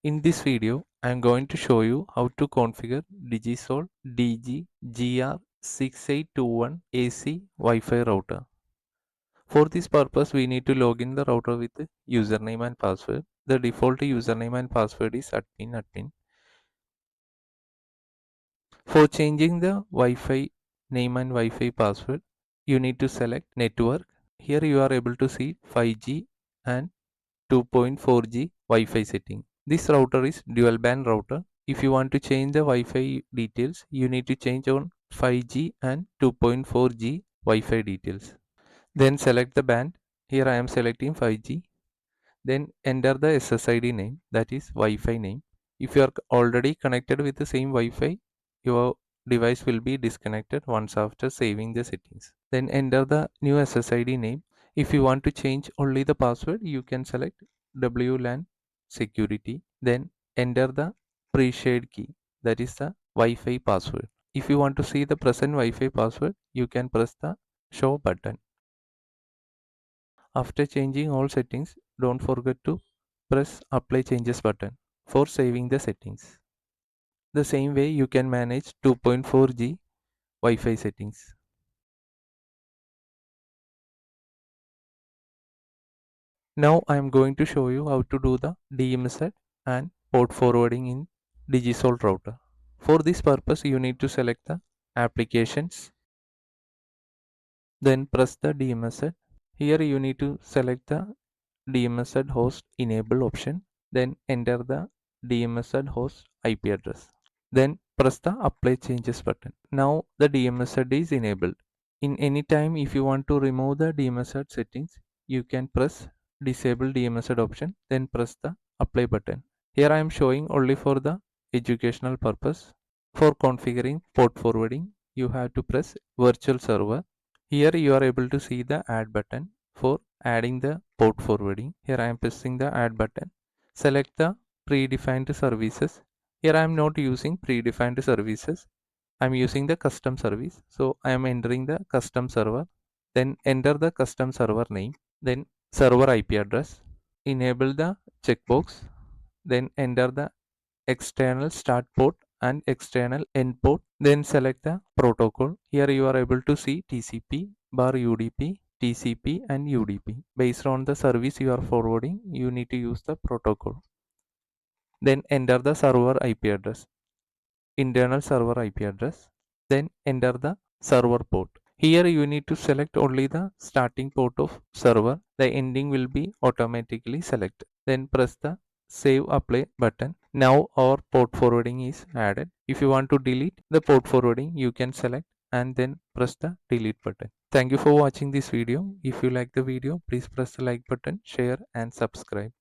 In this video, I am going to show you how to configure Digisol DG-GR6821ac Wi-Fi router. For this purpose, we need to log in the router with username and password. The default username and password is admin. For changing the Wi-Fi name and Wi-Fi password, you need to select network. Here you are able to see 5G and 2.4G Wi-Fi setting. This router is dual band router. If you want to change the Wi-Fi details, you need to change on 5G and 2.4G Wi-Fi details. Then select the band. Here I am selecting 5G. Then enter the SSID name, that is Wi-Fi name. If you are already connected with the same Wi-Fi, your device will be disconnected once after saving the settings. Then enter the new SSID name. If you want to change only the password, you can select WLAN security. Then enter the pre-shared key, that is the Wi-Fi password. If you want to see the present Wi-Fi password, you can press the show button. After changing all settings, don't forget to press apply changes button for saving the settings. The same way you can manage 2.4G Wi-Fi settings. Now I am going to show you how to do the DMZ and port forwarding in Digisol router. For this purpose, you need to select the applications, then press the DMZ. Here you need to select the DMZ host enable option, then enter the DMZ host IP address. Then press the apply changes button. Now the DMZ is enabled. In any time if you want to remove the DMZ settings, you can press disable DMZ option, then press the apply button. Here I am showing only for the educational purpose. For configuring port forwarding, you have to press virtual server. Here you are able to see the add button for adding the port forwarding. Here I am pressing the add button. Select the predefined services. Here I am not using predefined services. I am using the custom service. So I am entering the custom server. Then enter the custom server name. Then server IP address. Enable the checkbox. Then enter the external start port and external end port. Then select the protocol. Here you are able to see TCP bar UDP, TCP and UDP. Based on the service you are forwarding, you need to use the protocol. Then enter the server IP address, internal server IP address. Then enter the server port. Here you need to select only the starting port of server. The ending will be automatically selected. Then press the save apply button. Now our port forwarding is added. If you want to delete the port forwarding, you can select and then press the delete button. Thank you for watching this video. If you like the video, please press the like button, share and subscribe.